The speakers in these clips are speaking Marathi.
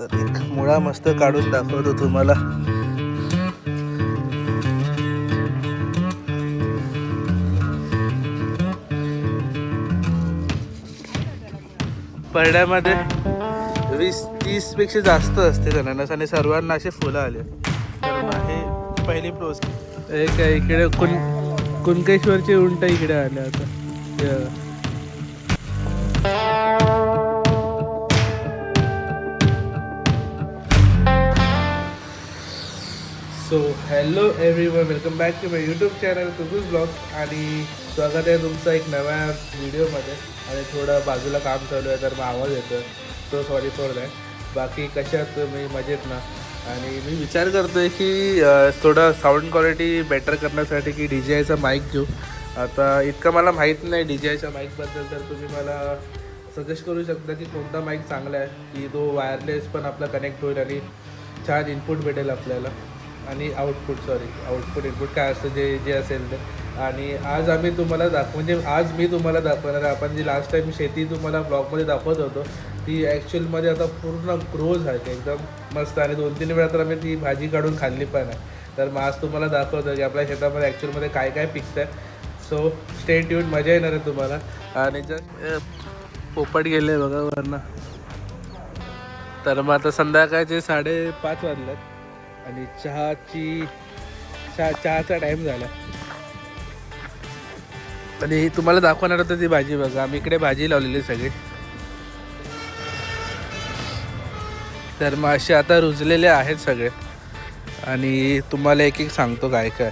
तर एक मुळा मस्त काढून दाखवतो तुम्हाला. परड्यामध्ये 20-30 पेक्षा जास्त असते अननस आणि सर्वांना असे फुलं आले. तर मग हे पहिली प्रोसेस. एक इकडे कुणकेश्वरचे उंट इकडे आले आता. So hello everyone, welcome back to my YouTube channel कुबूस ब्लॉग. आणि स्वागत आहे तुमचं एक नव्या व्हिडिओमध्ये. आणि थोडं बाजूला काम चालू आहे तर मग आवाज येतो, सो सॉरी फॉर दॅट. बाकी कशात मी मजेत ना. आणि मी विचार करतो आहे की थोडं साऊंड क्वालिटी बेटर करण्यासाठी की DJIचा माईक घेऊ. आता इतकं मला माहीत नाही DJIच्या माईकबद्दल, तर तुम्ही मला सजेस्ट करू शकता की कोणता माईक चांगला आहे, की तो वायरलेस पण आपला कनेक्ट होईल आणि छान इनपुट भेटेल आपल्याला. आणि आउटपुट इनपुट काय असतं जे असेल ते. आणि आज आम्ही तुम्हाला आज मी तुम्हाला दाखवणार आहे. आपण जी लास्ट टाईम शेती तुम्हाला ब्लॉगमध्ये दाखवत होतो ती ॲक्च्युअलमध्ये आता पूर्ण ग्रो झाली एकदम मस्त. आणि 2-3 वेळा तर आम्ही ती भाजी काढून खाल्ली पण आहे. तर मग आज तुम्हाला दाखवतो की आपल्या शेतामध्ये ॲक्च्युअलमध्ये काय काय पिकतं आहे. सो स्टे ट्यून, मजा येणार आहे तुम्हाला. आणि जर पोपट गेले बघा वरनं. तर मग आता संध्याकाळचे 5:30 वाजलेत आणि चहाचा टाईम झाला. आणि तुम्हाला दाखवणार होतं ती भाजी बघा. आम्ही इकडे भाजी लावलेली सगळी. तर मग असे आता रुजलेले आहेत सगळे. आणि तुम्हाला एक एक सांगतो काय काय.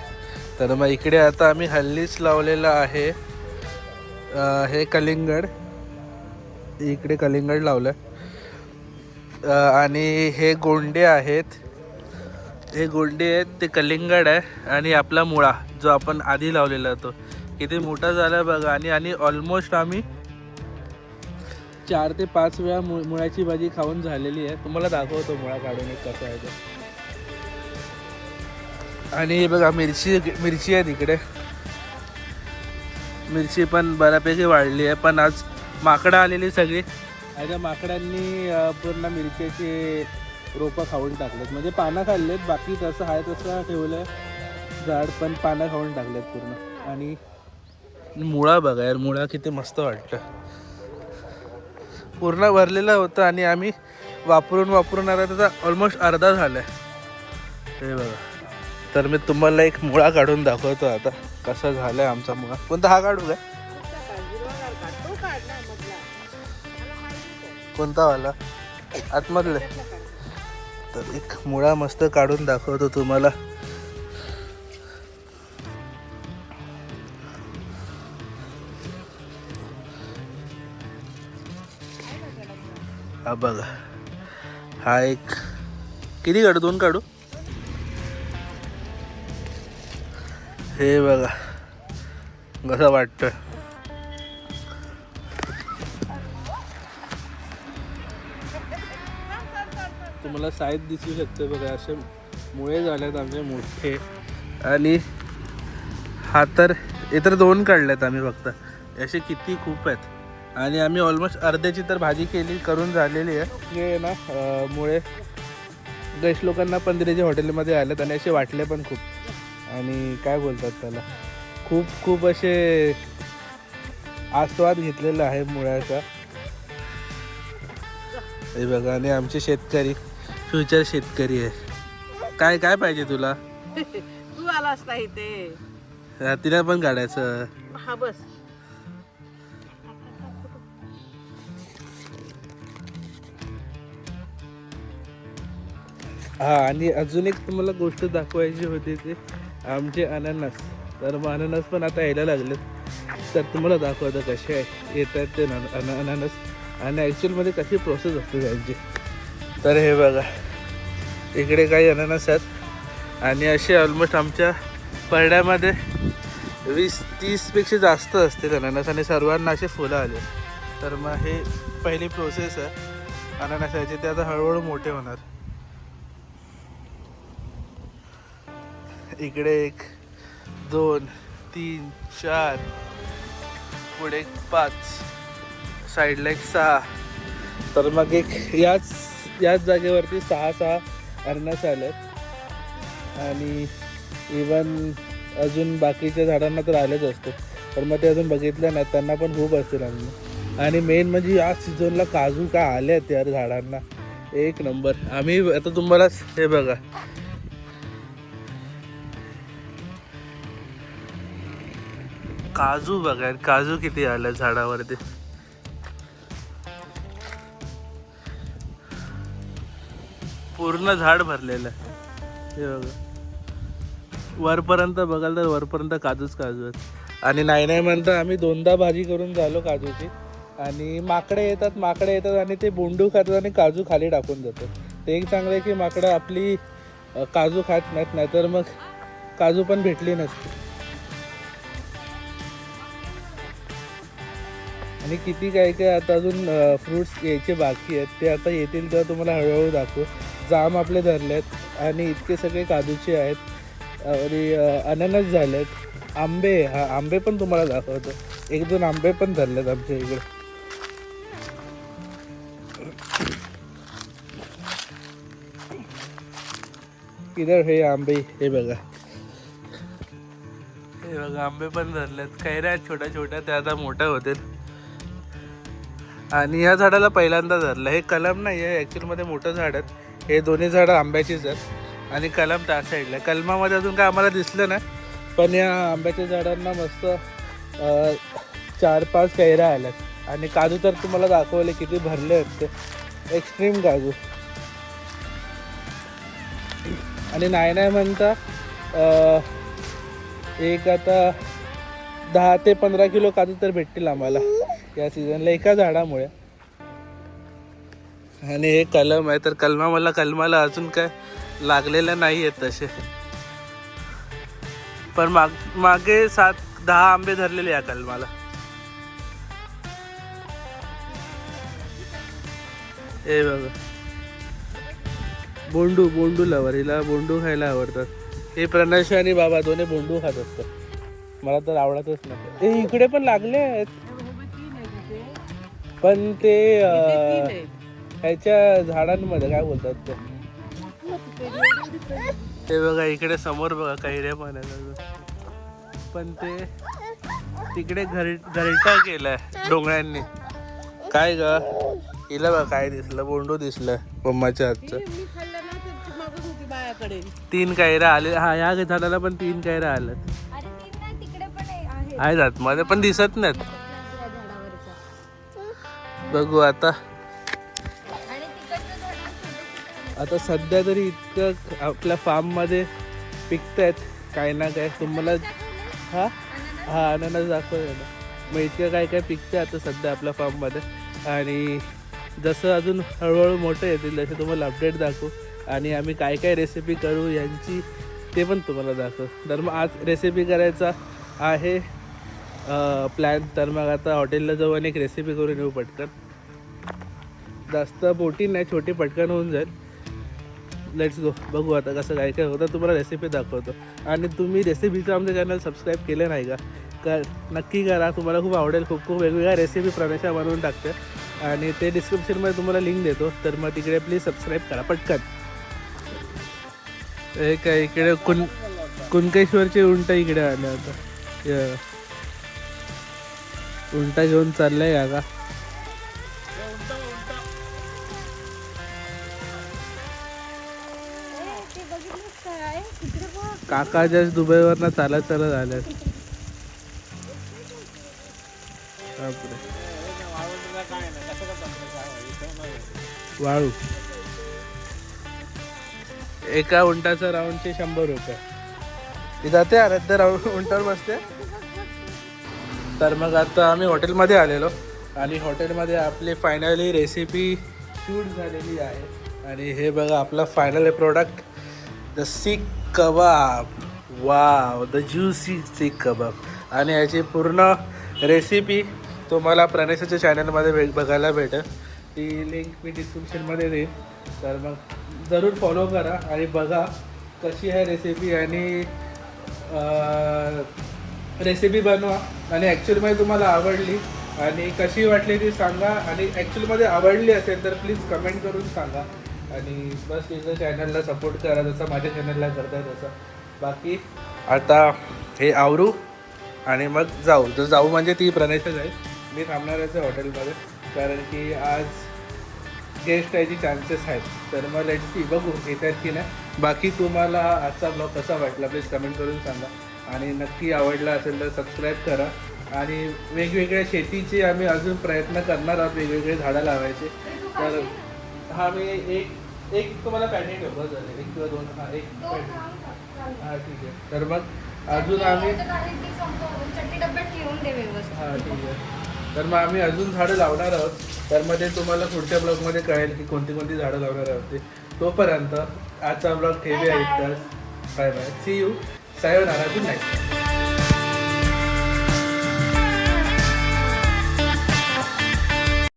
तर मग इकडे आता आम्ही हल्लीच लावलेलं आहे हे कलिंगड. इकडे कलिंगड लावलं. आणि हे गोंडे आहेत. ते कलिंगड आहे. आणि आपला मुळा जो आपण आधी लावलेला तो किती मोठा झाला बघा. आणि ऑलमोस्ट आम्ही 4 ते 5 वेळा मुळ्याची भाजी खाऊन झालेली आहे. तुम्हाला दाखवतो मुळा काढून एक कसं आहे ते. आणि बघा मिरची आहे तिकडे. मिरची पण बऱ्यापैकी वाढली आहे. पण आज माकडं आलेली सगळी. आणि त्या माकडांनी पूर्ण मिरचीचे रोपं खाऊन टाकलेत. म्हणजे पानं खाल्लेत, बाकी तसं आहे तसं ठेवलं आहे झाड, पण पानं खाऊन टाकलेत पूर्ण. आणि मुळा बघा यार, मुळा किती मस्त वाटतं. पूर्ण भरलेलं होतं आणि आम्ही वापरून आता त्याचा ऑलमोस्ट अर्धा झाला आहे. हे बघा. तर मी तुम्हाला एक मुळा काढून दाखवतो आता कसा झाला आहे आमचा मुळा. कोणता हा काढू काय? कोणता वाला? आतमधले. तर एक मुळा मस्त काढून दाखवतो तुम्हाला. हा बघा. हा एक किती काढू? 2 काढू? हे बघा कसं वाटतं. तुम्हाला साईज दिसू शकते बघा. असे मुळे झालेत आमचे मोठे. आणि हा तर इतर 2 काढलेत आम्ही फक्त. असे किती खूप आहेत. आणि आम्ही ऑलमोस्ट अर्ध्याची तर भाजी करून झालेली आहे. हे ना मुळे गैश लोकांना पंधरेच्या हॉटेलमध्ये आलेत आणि असे वाटले पण खूप. आणि काय बोलतात त्याला, खूप असे आस्वाद घेतलेला आहे मुळ्याचा. हे बघा. आणि आमचे शेतकरी फ्युचर शेतकरी आहे. काय काय पाहिजे तुला? तू आलास ना इथे. रात्रीला पण काढायचं. हा बस. हा. आणि अजून एक तुम्हाला गोष्ट दाखवायची होती ती आमचे अननस. तर मग अननस पण आता यायला लागलेत. तर तुम्हाला दाखवतं कसे येत आहेत ते अननस. आणि ॲक्च्युअलमध्ये कशी प्रोसेस असते त्यांची. तर हे बघा इकडे काही अननस आहेत. आणि असे ऑलमोस्ट आमच्या परड्यामध्ये 20-30 पेक्षा जास्त असते अननस आणि सर्वांना असे फुलं आले. तर मग हे पहिली प्रोसेस आहे अननसाची. ते आता हळूहळू मोठे होणार. इकडे 1 2 3 4 पुढे 5 साईडला 6. तर मग एक याच याच जागेवरती 6 अननस आलेत आणि इवन अजून बाकीच्या झाडांना तर आलेच असते, पण मग ते अजून बघितलं नाही, त्यांना पण खूप असतील अजून. आणि मेन म्हणजे या सीझनला काजू काय आलेत यार झाडांना, एक नंबर. आम्ही आता तुम्हाला हे बघा, काजू बघा, काजू किती आले झाडावरती. पूर्ण झाड भरलेलं आहे हे बघा. वरपर्यंत बघाल तर वरपर्यंत काजूच काजू आहेत. आणि नाही म्हणता आम्ही 2दा भाजी करून झालो काजूची. आणि माकडे येतात आणि ते बोंडू खातात आणि काजू खाली टाकून जातात. ते एक चांगलं आहे की माकडं आपली काजू खात नाहीत, नाहीतर मग काजू पण भेटली नसती. आणि किती काय आता अजून फ्रूट्स यायचे बाकी आहेत, ते आता येतील तेव्हा तुम्हाला हळूहळू दाखवू. जाम आपले धरले आहेत आणि इतके सगळे काजूचे आहेत. आणि अननस झालेत, आंबे, हा आंबे पण तुम्हाला दाखवतो. 1-2 आंबे पण धरलेत आमच्या इकडे. इधर हे आंबे, हे बघा, हे बघा आंबे पण धरलेत. कैऱ्या आहेत छोट्या छोट्या, त्या आता मोठ्या होतील. आणि या झाडाला पहिल्यांदा धरलं. हे कलम नाही आहे ॲक्च्युअलमध्ये, मोठं झाड आहेत. हे दोन्ही झाडं आंब्याचीच आहेत आणि कलम त्या साईडला. कलमामध्ये अजून काय आम्हाला दिसलं नाही, पण या आंब्याच्या झाडांना मस्त 4-5 कैऱ्या आल्यात. आणि काजू तर तुम्हाला दाखवले किती भरले आहेत ते, एक्स्ट्रीम काजू. आणि नाही म्हणता एक आता 10 ते 15 किलो काजू तर भेटतील आम्हाला या सीझनला एका झाडामुळे. आणि हे कलम आहे, तर कलमाला अजून काय लागलेलं नाही आहेत तसे, पण मागे 7-10 आंबे धरलेले या कलमाला. हे बघा, बोंडू लवर, हिला बोंडू खायला आवडतात. हे प्रणश आणि बाबा दोन्ही बोंडू खात असतात, मला तर आवडतच नाही. हे इकडे पण लागले आहेत, पण ते ह्याच्या झाडांमध्ये काय बोलतात ते बघा. इकडे समोर बघा कैऱ्या पण आहेत, पण ते तिकडे घरटा केलाय डोंगरांनी. काय ग, हिला बघा काय दिसलं, बोंडू दिसलं मम्माच्या हातचं. 3 कैऱ्या आले. हा, या झाडाला पण 3 कैऱ्या आल्यात. आहे जात मध्ये पण दिसत नाहीत. बघू आता सध्या तरी इतकं आपल्या फार्म मध्ये पिकतायत काय ना काय. तुम्हाला हा अननस दाखवलं ना, मग इतकं काय पिकतं आता सध्या आपल्या फार्म मध्ये. आणि जसं अजून हळूहळू मोठं येतील तसे तुम्हाला अपडेट दाखवू. आणि आम्ही काय रेसिपी करू यांची ते पण तुम्हाला दाखवू. तर मग आज रेसिपी करायचा आहे प्लॅन. तर मग आता हॉटेलला जाऊ आणि एक रेसिपी करून येऊ पटकन. जास्त मोठी नाही, छोटी पटकन होऊन जाईल. Let's go. बघू आता कसं काय होतं, तुम्हाला रेसिपी दाखवतो. आणि तुम्ही रेसिपीचं आमचं चॅनल सबस्क्राईब केलं नाही का, नक्की करा. तुम्हाला खूप आवडेल. खूप वेगवेगळ्या रेसिपी प्रणशा बनवून टाकते आणि ते डिस्क्रिप्शनमध्ये तुम्हाला लिंक देतो, तर मग तिकडे प्लीज सबस्क्राईब करा पटकन. हे काय इकडे कुणकेश्वरचे उंट इकडे आले आता. उंटा घेऊन चाललाय का काका जस्ट दुबईवरनं चालत आल्यात. वाळू एका उंटाचा राऊंडचे 100 रुपये. ती जाते अर्ध्या राऊंड उंटावर बसते. तर मग आता आम्ही हॉटेलमध्ये आलेलो आणि हॉटेलमध्ये आपली फायनली रेसिपी शूट झालेली आहे. आणि हे बघा आपला final product, the seekh kebab. Wow, the juicy seekh kebab. आणि याची पूर्ण रेसिपी तुम्हाला प्रणेशाच्या चॅनलमध्ये बघायला भेटेल. ती लिंक मी डिस्क्रिप्शनमध्ये देईन. तर मग जरूर फॉलो करा आणि बघा कशी आहे रेसिपी. आणि रेसिपी बनवा आणि ॲक्च्युअलमध्ये तुम्हाला आवडली आणि कशी वाटली ती सांगा. आणि ॲक्च्युअलमध्ये आवडली असेल तर प्लीज कमेंट करून सांगा. आणि बस तिचं चॅनलला सपोर्ट करा जसं माझ्या चॅनलला करताय तसं. बाकी आता हे आवरू आणि मग जाऊ. जर जाऊ म्हणजे ती प्रणयचं जाईल. मी थांबणारच आहे हॉटेलमध्ये कारण की आज गेस्ट यायची चान्सेस आहेत. तर मग लेट्स सी बघू येतात की नाही. बाकी तुम्हाला आजचा ब्लॉग कसा वाटला प्लीज कमेंट करून सांगा आणि नक्की आवडला असेल तर सबस्क्राईब करा. आणि वेगवेगळ्या शेतीचे आम्ही अजून प्रयत्न करणार आहोत वेगवेगळे झाडं लावायचे. तर हा मी एक तुम्हाला पॅकेट ठेवतो झाले 1 किंवा 2 हा एक पॅकेट हां ठीक आहे. तर मग अजून आम्ही हां ठीक आहे. तर मग आम्ही अजून झाडं लावणार आहोत. तर मग ते तुम्हाला पुढच्या ब्लॉगमध्ये कळेल की कोणती कोणती झाडं लावणार आहोत ते. तोपर्यंत आजचा ब्लॉग ठेवूया इतकाच. Bye bye see you. Sayonara good night.